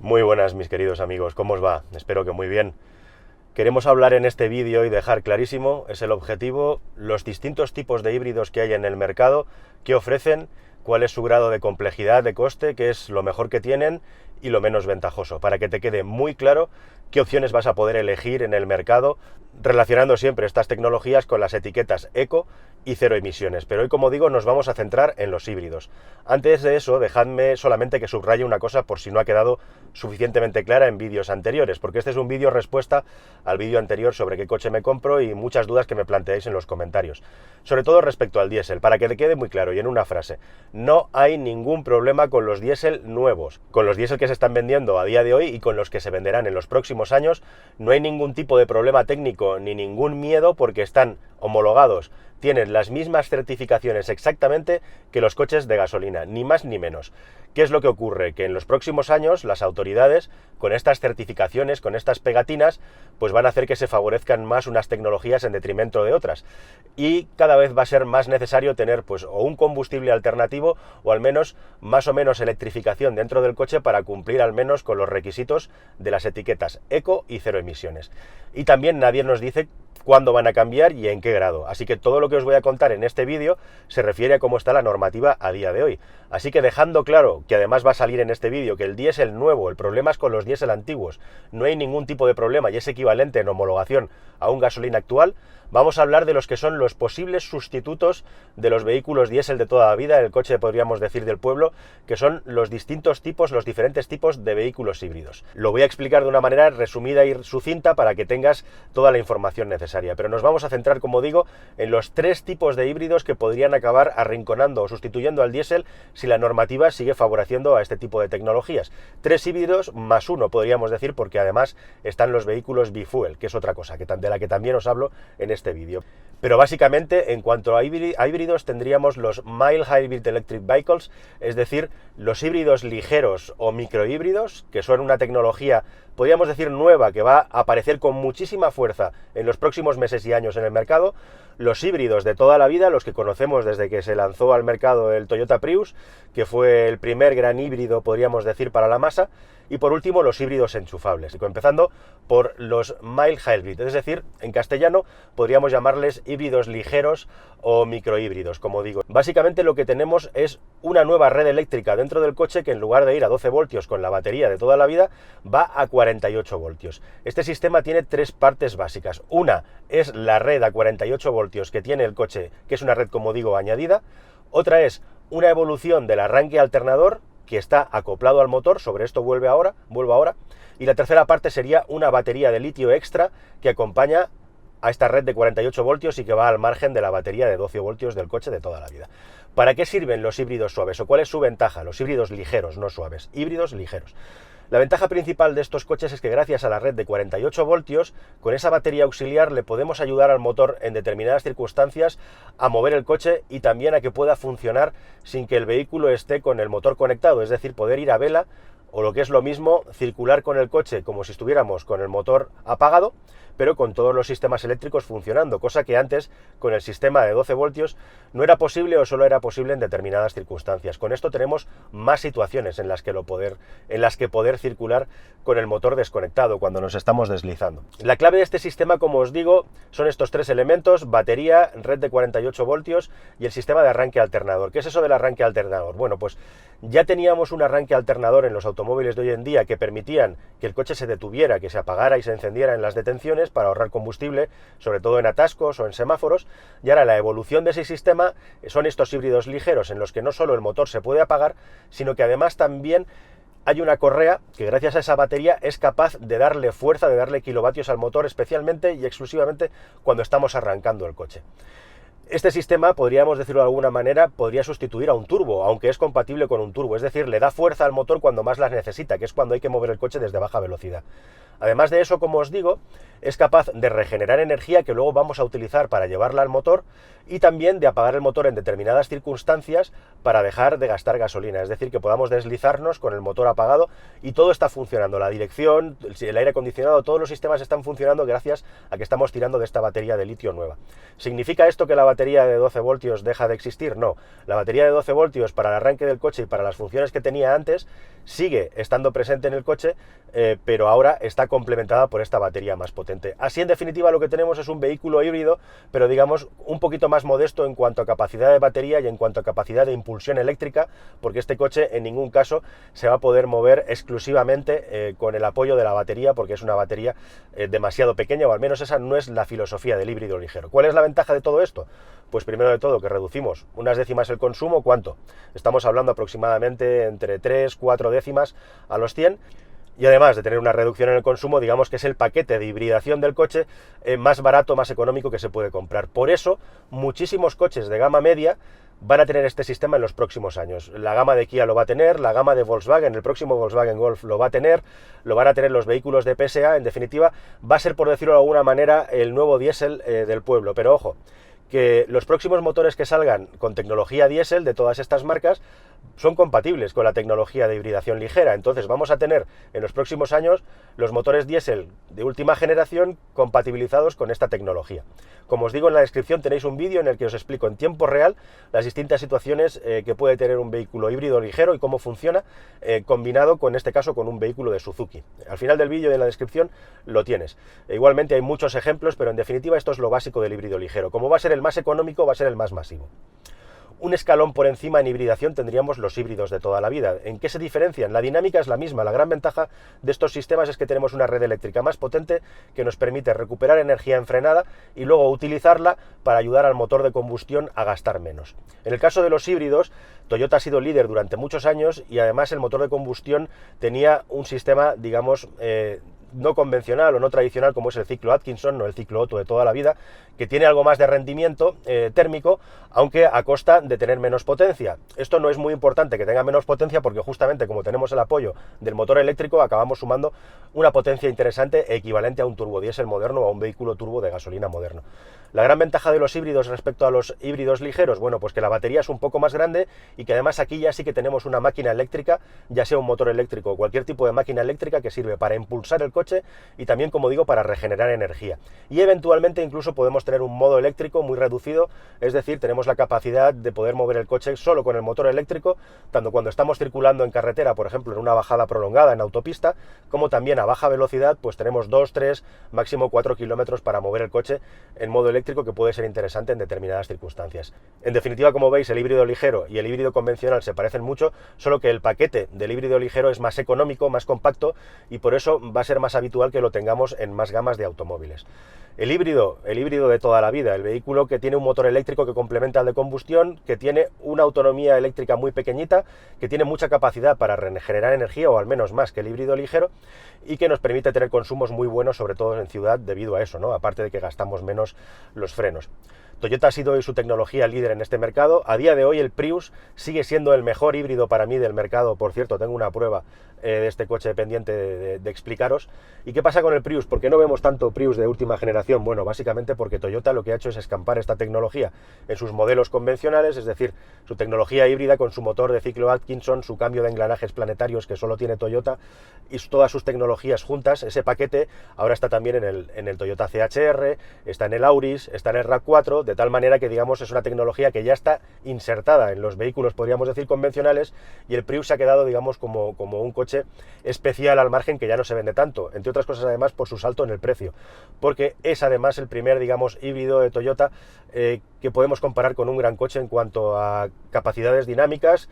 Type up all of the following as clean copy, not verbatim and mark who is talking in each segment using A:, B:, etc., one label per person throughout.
A: Muy buenas, mis queridos amigos, ¿cómo os va? Espero que muy bien. Queremos hablar en este vídeo y dejar clarísimo, es el objetivo, los distintos tipos de híbridos que hay en el mercado, qué ofrecen, cuál es su grado de complejidad, de coste, qué es lo mejor que tienen y lo menos ventajoso, para que te quede muy claro qué opciones vas a poder elegir en el mercado, relacionando siempre estas tecnologías con las etiquetas eco y cero emisiones. Pero hoy, como digo, nos vamos a centrar en los híbridos. Antes de eso, dejadme solamente que subraye una cosa por si no ha quedado suficientemente clara en vídeos anteriores, porque este es un vídeo respuesta al vídeo anterior sobre qué coche me compro y muchas dudas que me planteáis en los comentarios. Sobre todo respecto al diésel, para que te quede muy claro y en una frase, no hay ningún problema con los diésel nuevos. Con los diésel que se están vendiendo a día de hoy y con los que se venderán en los próximos años, no hay ningún tipo de problema técnico ni ningún miedo porque están homologados, tienen las mismas certificaciones exactamente que los coches de gasolina, ni más ni menos. ¿Qué es lo que ocurre? Que en los próximos años las autoridades, con estas certificaciones, con estas pegatinas, pues van a hacer que se favorezcan más unas tecnologías en detrimento de otras. Y cada vez va a ser más necesario tener pues o un combustible alternativo o al menos más o menos electrificación dentro del coche para cumplir al menos con los requisitos de las etiquetas eco y cero emisiones. Y también nadie nos dice cuándo van a cambiar y en qué grado. Así que todo lo que os voy a contar en este vídeo se refiere a cómo está la normativa a día de hoy. Así que dejando claro que además va a salir en este vídeo que el diésel nuevo, el problema es con los diésel antiguos, no hay ningún tipo de problema y es equivalente en homologación a un gasolina actual, vamos a hablar de los que son los posibles sustitutos de los vehículos diésel de toda la vida, el coche podríamos decir del pueblo, que son los distintos tipos, los diferentes tipos de vehículos híbridos. Lo voy a explicar de una manera resumida y sucinta para que tengas toda la información necesaria, pero nos vamos a centrar, como digo, en los tres tipos de híbridos que podrían acabar arrinconando o sustituyendo al diésel si la normativa sigue favoreciendo a este tipo de tecnologías. Tres híbridos más uno, podríamos decir, porque además están los vehículos bifuel, que es otra cosa de la que también os hablo en este vídeo. Pero básicamente, en cuanto a híbridos, tendríamos los Mild Hybrid Electric Vehicles, es decir, los híbridos ligeros o microhíbridos, que son una tecnología, podríamos decir, nueva, que va a aparecer con muchísima fuerza en los próximos meses y años en el mercado. Los híbridos de toda la vida, los que conocemos desde que se lanzó al mercado el Toyota Prius, que fue el primer gran híbrido, podríamos decir, para la masa. Y por último, los híbridos enchufables, empezando por los mild hybrid, es decir, en castellano podríamos llamarles híbridos ligeros o microhíbridos, como digo. Básicamente lo que tenemos es una nueva red eléctrica dentro del coche que en lugar de ir a 12 voltios con la batería de toda la vida, va a 48 voltios. Este sistema tiene tres partes básicas. Una es la red a 48 voltios que tiene el coche, que es una red, como digo, añadida. Otra es una evolución del arranque alternador, que está acoplado al motor, sobre esto vuelvo ahora, y la tercera parte sería una batería de litio extra que acompaña a esta red de 48 voltios y que va al margen de la batería de 12 voltios del coche de toda la vida. ¿Para qué sirven los híbridos suaves o cuál es su ventaja? Los híbridos ligeros, no suaves, híbridos ligeros. La ventaja principal de estos coches es que gracias a la red de 48 voltios, con esa batería auxiliar le podemos ayudar al motor en determinadas circunstancias a mover el coche y también a que pueda funcionar sin que el vehículo esté con el motor conectado, es decir, poder ir a vela o lo que es lo mismo, circular con el coche como si estuviéramos con el motor apagado, pero con todos los sistemas eléctricos funcionando, cosa que antes con el sistema de 12 voltios no era posible o solo era posible en determinadas circunstancias. Con esto tenemos más situaciones en las que poder circular con el motor desconectado cuando nos estamos deslizando. La clave de este sistema, como os digo, son estos tres elementos: batería, red de 48 voltios y el sistema de arranque alternador. ¿Qué es eso del arranque alternador? Bueno, pues ya teníamos un arranque alternador en los automóviles de hoy en día que permitían que el coche se detuviera, que se apagara y se encendiera en las detenciones para ahorrar combustible, sobre todo en atascos o en semáforos, y ahora la evolución de ese sistema son estos híbridos ligeros en los que no solo el motor se puede apagar, sino que además también hay una correa que gracias a esa batería es capaz de darle fuerza, de darle kilovatios al motor, especialmente y exclusivamente cuando estamos arrancando el coche. Este sistema, podríamos decirlo de alguna manera, podría sustituir a un turbo, aunque es compatible con un turbo, es decir, le da fuerza al motor cuando más las necesita, que es cuando hay que mover el coche desde baja velocidad. Además de eso, como os digo, es capaz de regenerar energía que luego vamos a utilizar para llevarla al motor y también de apagar el motor en determinadas circunstancias para dejar de gastar gasolina, es decir, que podamos deslizarnos con el motor apagado y todo está funcionando, la dirección, el aire acondicionado, todos los sistemas están funcionando gracias a que estamos tirando de esta batería de litio nueva. ¿Significa esto que la batería de 12 voltios deja de existir? No, la batería de 12 voltios para el arranque del coche y para las funciones que tenía antes sigue estando presente en el coche, pero ahora está complementada por esta batería más potente. Así, en definitiva, lo que tenemos es un vehículo híbrido, pero digamos un poquito más modesto en cuanto a capacidad de batería y en cuanto a capacidad de impulsión eléctrica, porque este coche en ningún caso se va a poder mover exclusivamente con el apoyo de la batería, porque es una batería demasiado pequeña, o al menos esa no es la filosofía del híbrido ligero. ¿Cuál es la ventaja de todo esto? Pues primero de todo que reducimos unas décimas el consumo. ¿Cuánto? Estamos hablando aproximadamente entre 3-4 décimas a los 100. Y además de tener una reducción en el consumo, digamos que es el paquete de hibridación del coche más barato, más económico que se puede comprar. Por eso, muchísimos coches de gama media van a tener este sistema en los próximos años. La gama de Kia lo va a tener, la gama de Volkswagen, el próximo Volkswagen Golf lo va a tener, lo van a tener los vehículos de PSA. En definitiva, va a ser, por decirlo de alguna manera, el nuevo diésel del pueblo. Pero ojo, que los próximos motores que salgan con tecnología diésel de todas estas marcas son compatibles con la tecnología de hibridación ligera. Entonces vamos a tener en los próximos años los motores diésel de última generación compatibilizados con esta tecnología. Como os digo, en la descripción tenéis un vídeo en el que os explico en tiempo real las distintas situaciones que puede tener un vehículo híbrido ligero y cómo funciona combinado, con este caso, con un vehículo de Suzuki. Al final del vídeo y en la descripción lo tienes. Igualmente hay muchos ejemplos, pero en definitiva esto es lo básico del híbrido ligero. Como va a ser el más económico, va a ser el más masivo. Un escalón por encima en hibridación tendríamos los híbridos de toda la vida. ¿En qué se diferencian? La dinámica es la misma. La gran ventaja de estos sistemas es que tenemos una red eléctrica más potente que nos permite recuperar energía en frenada y luego utilizarla para ayudar al motor de combustión a gastar menos. En el caso de los híbridos, Toyota ha sido líder durante muchos años y además el motor de combustión tenía un sistema, digamos, no convencional o no tradicional, como es el ciclo Atkinson o el ciclo Otto de toda la vida, que tiene algo más de rendimiento térmico, aunque a costa de tener menos potencia. Esto no es muy importante que tenga menos potencia, porque justamente como tenemos el apoyo del motor eléctrico, acabamos sumando una potencia interesante equivalente a un turbodiesel moderno o a un vehículo turbo de gasolina moderno. La gran ventaja de los híbridos respecto a los híbridos ligeros, bueno, pues que la batería es un poco más grande y que además aquí ya sí que tenemos una máquina eléctrica, ya sea un motor eléctrico o cualquier tipo de máquina eléctrica, que sirve para impulsar el coche y también, como digo, para regenerar energía. Y eventualmente incluso podemos tener un modo eléctrico muy reducido, es decir, tenemos la capacidad de poder mover el coche solo con el motor eléctrico, tanto cuando estamos circulando en carretera, por ejemplo, en una bajada prolongada en autopista, como también a baja velocidad, pues tenemos 2, 3, máximo 4 kilómetros para mover el coche en modo eléctrico, que puede ser interesante en determinadas circunstancias. En definitiva, como veis, el híbrido ligero y el híbrido convencional se parecen mucho, solo que el paquete del híbrido ligero es más económico, más compacto, y por eso va a ser más habitual que lo tengamos en más gamas de automóviles. El híbrido de toda la vida, el vehículo que tiene un motor eléctrico que complementa al de combustión, que tiene una autonomía eléctrica muy pequeñita, que tiene mucha capacidad para regenerar energía, o al menos más que el híbrido ligero, y que nos permite tener consumos muy buenos, sobre todo en ciudad, debido a eso, ¿no? Aparte de que gastamos menos los frenos. Toyota ha sido hoy su tecnología líder en este mercado. A día de hoy el Prius sigue siendo el mejor híbrido para mí del mercado. Por cierto, tengo una prueba de este coche pendiente de explicaros. ¿Y qué pasa con el Prius? ¿Por qué no vemos tanto Prius de última generación? Bueno, básicamente porque Toyota lo que ha hecho es escampar esta tecnología en sus modelos convencionales, es decir, su tecnología híbrida con su motor de ciclo Atkinson, su cambio de engranajes planetarios que solo tiene Toyota, y todas sus tecnologías juntas. Ese paquete ahora está también en el Toyota CHR, está en el Auris, está en el RAV4, de tal manera que, digamos, es una tecnología que ya está insertada en los vehículos, podríamos decir, convencionales, y el Prius se ha quedado, digamos, como un coche especial al margen, que ya no se vende tanto, entre otras cosas además por su salto en el precio, porque es además el primer, digamos, híbrido de Toyota que podemos comparar con un gran coche en cuanto a capacidades dinámicas,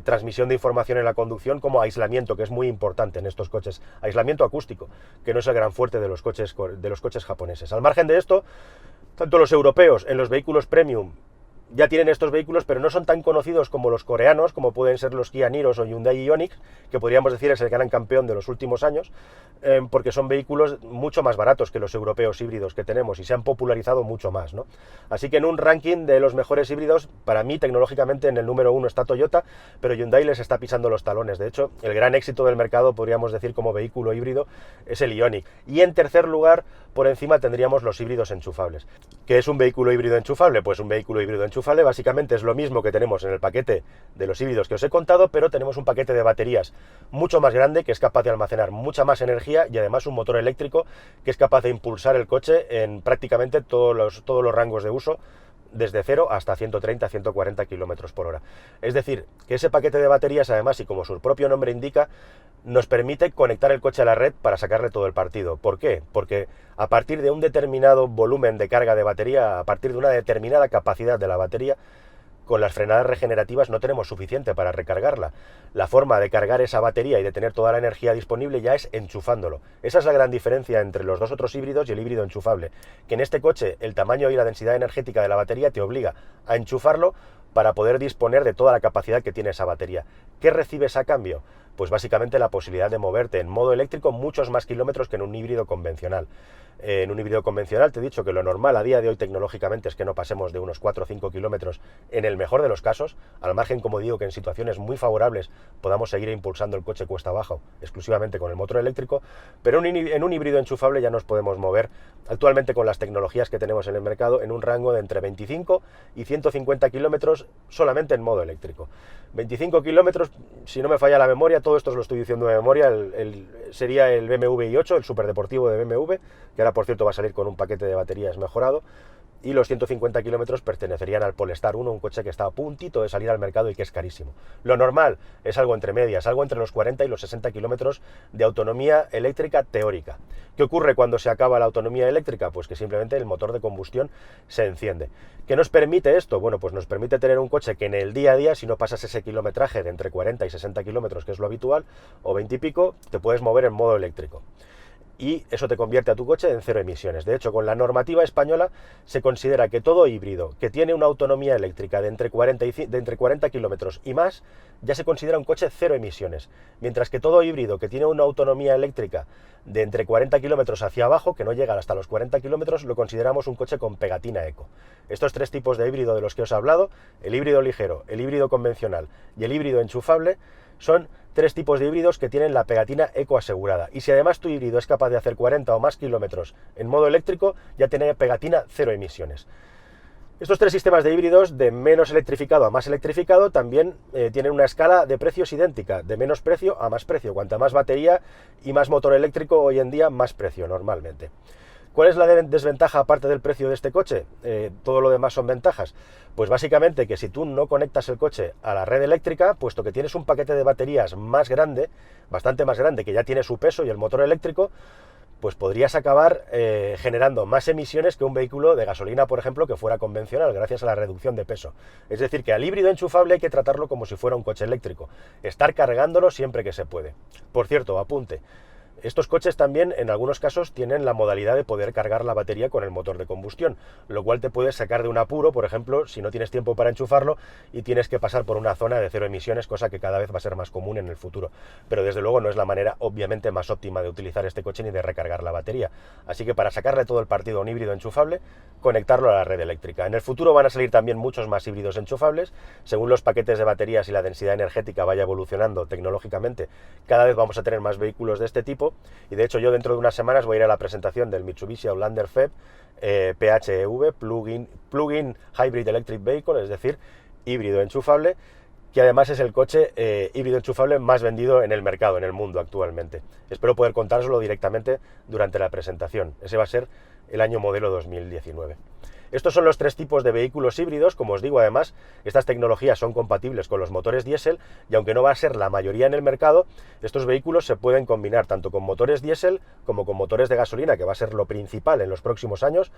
A: transmisión de información en la conducción, como aislamiento, que es muy importante en estos coches, aislamiento acústico, que no es el gran fuerte de los coches japoneses. Al margen de esto, tanto los europeos en los vehículos premium ya tienen estos vehículos, pero no son tan conocidos como los coreanos, como pueden ser los Kia Niros o Hyundai Ioniq, que podríamos decir es el gran campeón de los últimos años, porque son vehículos mucho más baratos que los europeos híbridos que tenemos y se han popularizado mucho más, ¿no? Así que en un ranking de los mejores híbridos, para mí tecnológicamente en el número 1 está Toyota, pero Hyundai les está pisando los talones. De hecho, el gran éxito del mercado, podríamos decir, como vehículo híbrido, es el Ioniq. Y en tercer lugar, por encima tendríamos los híbridos enchufables. ¿Qué es un vehículo híbrido enchufable? Pues un vehículo híbrido enchufable básicamente es lo mismo que tenemos en el paquete de los híbridos que os he contado, pero tenemos un paquete de baterías mucho más grande, que es capaz de almacenar mucha más energía, y además un motor eléctrico que es capaz de impulsar el coche en prácticamente todos los rangos de uso desde 0 hasta 130-140 kilómetros por hora. Es decir, que ese paquete de baterías, además, y como su propio nombre indica, nos permite conectar el coche a la red para sacarle todo el partido. ¿Por qué? Porque a partir de un determinado volumen de carga de batería, a partir de una determinada capacidad de la batería, con las frenadas regenerativas no tenemos suficiente para recargarla. La forma de cargar esa batería y de tener toda la energía disponible ya es enchufándolo. Esa es la gran diferencia entre los dos otros híbridos y el híbrido enchufable, que en este coche el tamaño y la densidad energética de la batería te obliga a enchufarlo para poder disponer de toda la capacidad que tiene esa batería. ¿Qué recibes a cambio? Pues básicamente la posibilidad de moverte en modo eléctrico muchos más kilómetros que en un híbrido convencional. En un híbrido convencional te he dicho que lo normal a día de hoy tecnológicamente es que no pasemos de unos 4 o 5 kilómetros en el mejor de los casos, al margen, como digo, que en situaciones muy favorables podamos seguir impulsando el coche cuesta abajo exclusivamente con el motor eléctrico, pero en un híbrido enchufable ya nos podemos mover actualmente con las tecnologías que tenemos en el mercado en un rango de entre 25 y 150 kilómetros solamente en modo eléctrico. 25 kilómetros, si no me falla la memoria, todo esto os lo estoy diciendo de memoria, sería el BMW i8, el superdeportivo de BMW, que ahora por cierto va a salir con un paquete de baterías mejorado, y los 150 kilómetros pertenecerían al Polestar 1, un coche que está a puntito de salir al mercado y que es carísimo. Lo normal es algo entre medias, algo entre los 40 y los 60 kilómetros de autonomía eléctrica teórica. ¿Qué ocurre cuando se acaba la autonomía eléctrica? Pues que simplemente el motor de combustión se enciende. ¿Qué nos permite esto? Bueno, pues nos permite tener un coche que en el día a día, si no pasas ese kilometraje de entre 40 y 60 kilómetros, que es lo habitual, o 20 y pico, te puedes mover en modo eléctrico. Y eso te convierte a tu coche en cero emisiones. De hecho, con la normativa española se considera que todo híbrido que tiene una autonomía eléctrica de entre 40 kilómetros y más, ya se considera un coche cero emisiones. Mientras que todo híbrido que tiene una autonomía eléctrica de entre 40 kilómetros hacia abajo, que no llega hasta los 40 kilómetros, lo consideramos un coche con pegatina eco. Estos tres tipos de híbrido de los que os he hablado, el híbrido ligero, el híbrido convencional y el híbrido enchufable, son tres tipos de híbridos que tienen la pegatina eco asegurada. Y si además tu híbrido es capaz de hacer 40 o más kilómetros en modo eléctrico, ya tiene pegatina cero emisiones. Estos tres sistemas de híbridos, de menos electrificado a más electrificado, también tienen una escala de precios idéntica, de menos precio a más precio. Cuanta más batería y más motor eléctrico, hoy en día más precio normalmente. ¿Cuál es la desventaja aparte del precio de este coche? Todo lo demás son ventajas. Pues básicamente que si tú no conectas el coche a la red eléctrica, puesto que tienes un paquete de baterías más grande, bastante más grande, que ya tiene su peso y el motor eléctrico, pues podrías acabar generando más emisiones que un vehículo de gasolina, por ejemplo, que fuera convencional, gracias a la reducción de peso. Es decir, que al híbrido enchufable hay que tratarlo como si fuera un coche eléctrico, estar cargándolo siempre que se puede. Por cierto, apunte, estos coches también en algunos casos tienen la modalidad de poder cargar la batería con el motor de combustión, lo cual te puede sacar de un apuro, por ejemplo, si no tienes tiempo para enchufarlo y tienes que pasar por una zona de cero emisiones, cosa que cada vez va a ser más común en el futuro. Pero desde luego no es la manera obviamente más óptima de utilizar este coche ni de recargar la batería. Así que para sacarle todo el partido a un híbrido enchufable, conectarlo a la red eléctrica. En el futuro van a salir también muchos más híbridos enchufables, según los paquetes de baterías y la densidad energética vaya evolucionando tecnológicamente, cada vez vamos a tener más vehículos de este tipo. Y de hecho yo dentro de unas semanas voy a ir a la presentación del Mitsubishi Outlander PHEV, PHEV, Plug-in Hybrid Electric Vehicle, es decir, híbrido enchufable, que además es el coche híbrido enchufable más vendido en el mercado, en el mundo actualmente. Espero poder contárselo directamente durante la presentación. Ese va a ser el año modelo 2019. Estos son los tres tipos de vehículos híbridos. Como os digo, además, estas tecnologías son compatibles con los motores diésel y aunque no va a ser la mayoría en el mercado, estos vehículos se pueden combinar tanto con motores diésel como con motores de gasolina, que va a ser lo principal en los próximos años,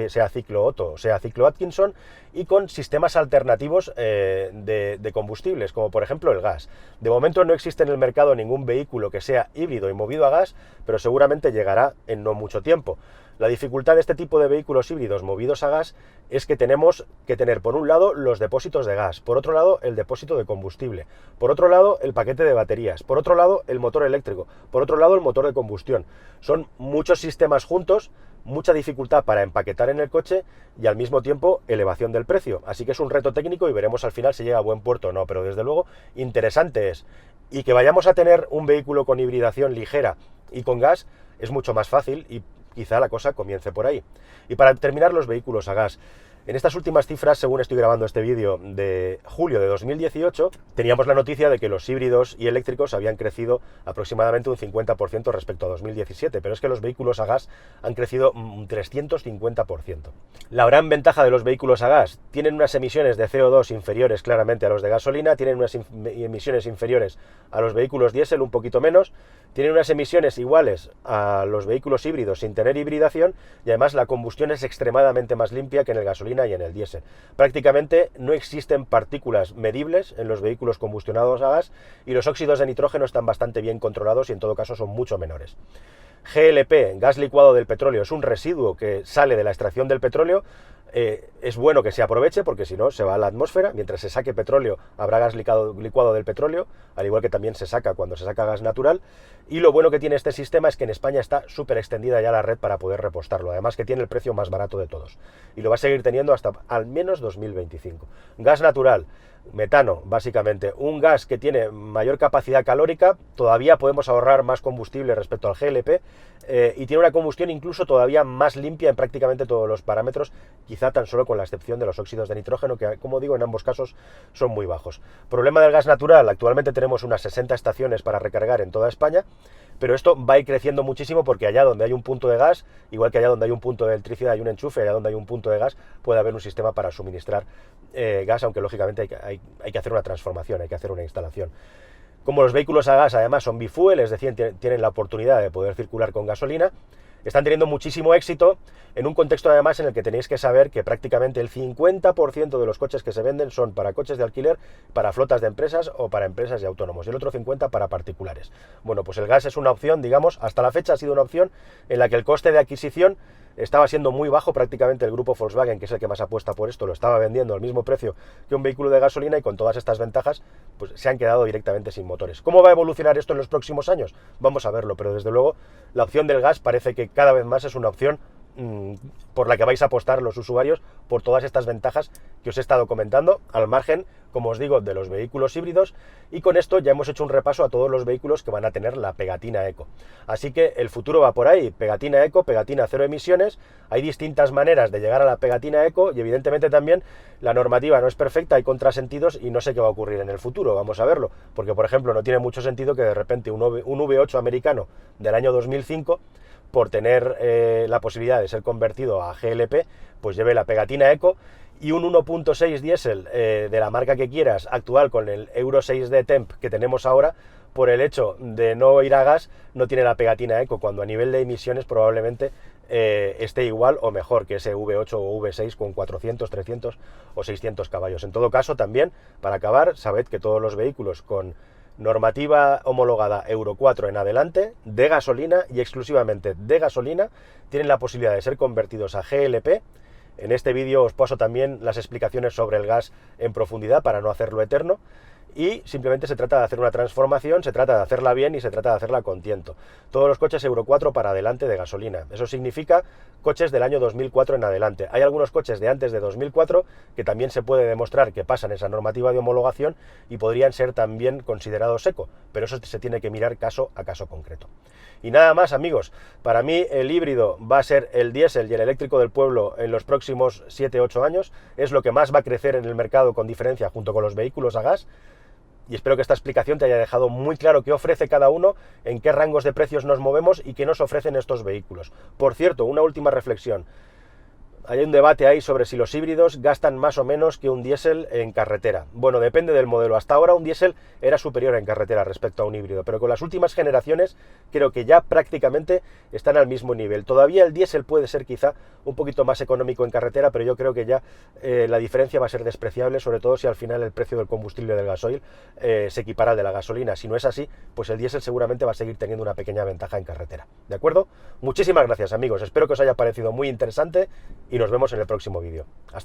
A: sea ciclo Otto o sea ciclo Atkinson, y con sistemas alternativos de combustibles, como por ejemplo el gas. De momento no existe en el mercado ningún vehículo que sea híbrido y movido a gas, pero seguramente llegará en no mucho tiempo. La dificultad de este tipo de vehículos híbridos movidos a gas es que tenemos que tener por un lado los depósitos de gas, por otro lado el depósito de combustible, por otro lado el paquete de baterías, por otro lado el motor eléctrico, por otro lado el motor de combustión. Son muchos sistemas juntos, mucha dificultad para empaquetar en el coche y al mismo tiempo elevación del precio. Así que es un reto técnico y veremos al final si llega a buen puerto o no, pero desde luego interesante es. Y que vayamos a tener un vehículo con hibridación ligera y con gas es mucho más fácil y quizá la cosa comience por ahí. Y para terminar, los vehículos a gas. En estas últimas cifras, según estoy grabando este vídeo de julio de 2018, teníamos la noticia de que los híbridos y eléctricos habían crecido aproximadamente un 50% respecto a 2017, pero es que los vehículos a gas han crecido un 350%. La gran ventaja de los vehículos a gas: tienen unas emisiones de CO2 inferiores claramente a los de gasolina, tienen unas emisiones inferiores a los vehículos diésel, un poquito menos, tienen unas emisiones iguales a los vehículos híbridos sin tener hibridación, y además la combustión es extremadamente más limpia que en el gasolina y en el diésel. Prácticamente no existen partículas medibles en los vehículos combustionados a gas, y los óxidos de nitrógeno están bastante bien controlados y en todo caso son mucho menores. GLP, gas licuado del petróleo, es un residuo que sale de la extracción del petróleo. Es bueno que se aproveche, porque si no se va a la atmósfera. Mientras se saque petróleo habrá gas licuado del petróleo, al igual que también se saca cuando se saca gas natural. Y lo bueno que tiene este sistema es que en España está súper extendida ya la red para poder repostarlo, además que tiene el precio más barato de todos, y lo va a seguir teniendo hasta al menos 2025. Gas natural, metano, básicamente, un gas que tiene mayor capacidad calórica, todavía podemos ahorrar más combustible respecto al GLP, y tiene una combustión incluso todavía más limpia en prácticamente todos los parámetros, quizá tan solo con la excepción de los óxidos de nitrógeno, que, como digo, en ambos casos son muy bajos. Problema del gas natural: actualmente tenemos unas 60 estaciones para recargar en toda España, pero esto va a ir creciendo muchísimo, porque allá donde hay un punto de gas, igual que allá donde hay un punto de electricidad y un enchufe, allá donde hay un punto de gas puede haber un sistema para suministrar gas, aunque lógicamente hay que hacer una transformación, hay que hacer una instalación. Como los vehículos a gas además son bifuel, es decir, tienen la oportunidad de poder circular con gasolina, están teniendo muchísimo éxito en un contexto además en el que tenéis que saber que prácticamente el 50% de los coches que se venden son para coches de alquiler, para flotas de empresas o para empresas y autónomos, y el otro 50% para particulares. Bueno, pues el gas es una opción, digamos, hasta la fecha ha sido una opción en la que el coste de adquisición estaba siendo muy bajo. Prácticamente el grupo Volkswagen, que es el que más apuesta por esto, lo estaba vendiendo al mismo precio que un vehículo de gasolina, y con todas estas ventajas pues se han quedado directamente sin motores. ¿Cómo va a evolucionar esto en los próximos años? Vamos a verlo, pero desde luego la opción del gas parece que cada vez más es una opción por la que vais a apostar los usuarios, por todas estas ventajas que os he estado comentando, al margen, como os digo, de los vehículos híbridos. Y con esto ya hemos hecho un repaso a todos los vehículos que van a tener la pegatina eco. Así que el futuro va por ahí: pegatina eco, pegatina cero emisiones. Hay distintas maneras de llegar a la pegatina eco, y evidentemente también la normativa no es perfecta, hay contrasentidos, y no sé qué va a ocurrir en el futuro. Vamos a verlo, porque por ejemplo no tiene mucho sentido que de repente un V8 americano del año 2005, por tener la posibilidad de ser convertido a GLP, pues lleve la pegatina eco, y un 1.6 diésel de la marca que quieras, actual, con el Euro 6D Temp que tenemos ahora, por el hecho de no ir a gas, no tiene la pegatina eco, cuando a nivel de emisiones probablemente esté igual o mejor que ese V8 o V6 con 400, 300 o 600 caballos. En todo caso, también, para acabar, sabed que todos los vehículos con normativa homologada Euro 4 en adelante, de gasolina y exclusivamente de gasolina, tienen la posibilidad de ser convertidos a GLP. En este vídeo os paso también las explicaciones sobre el gas en profundidad para no hacerlo eterno, y simplemente se trata de hacer una transformación, se trata de hacerla bien y se trata de hacerla con tiento. Todos los coches Euro 4 para adelante de gasolina. Eso significa coches del año 2004 en adelante. Hay algunos coches de antes de 2004 que también se puede demostrar que pasan esa normativa de homologación y podrían ser también considerados eco, pero eso se tiene que mirar caso a caso concreto. Y nada más, amigos. Para mí el híbrido va a ser el diésel y el eléctrico del pueblo en los próximos 7-8 años. Es lo que más va a crecer en el mercado con diferencia, junto con los vehículos a gas. Y espero que esta explicación te haya dejado muy claro qué ofrece cada uno, en qué rangos de precios nos movemos y qué nos ofrecen estos vehículos. Por cierto, una última reflexión. Hay un debate ahí sobre si los híbridos gastan más o menos que un diésel en carretera. Bueno, depende del modelo. Hasta ahora un diésel era superior en carretera respecto a un híbrido, pero con las últimas generaciones creo que ya prácticamente están al mismo nivel. Todavía el diésel puede ser quizá un poquito más económico en carretera, pero yo creo que ya la diferencia va a ser despreciable, sobre todo si al final el precio del combustible del gasoil se equipara al de la gasolina. Si no es así, pues el diésel seguramente va a seguir teniendo una pequeña ventaja en carretera. ¿De acuerdo? Muchísimas gracias, amigos. Espero que os haya parecido muy interesante y nos vemos en el próximo vídeo. Hasta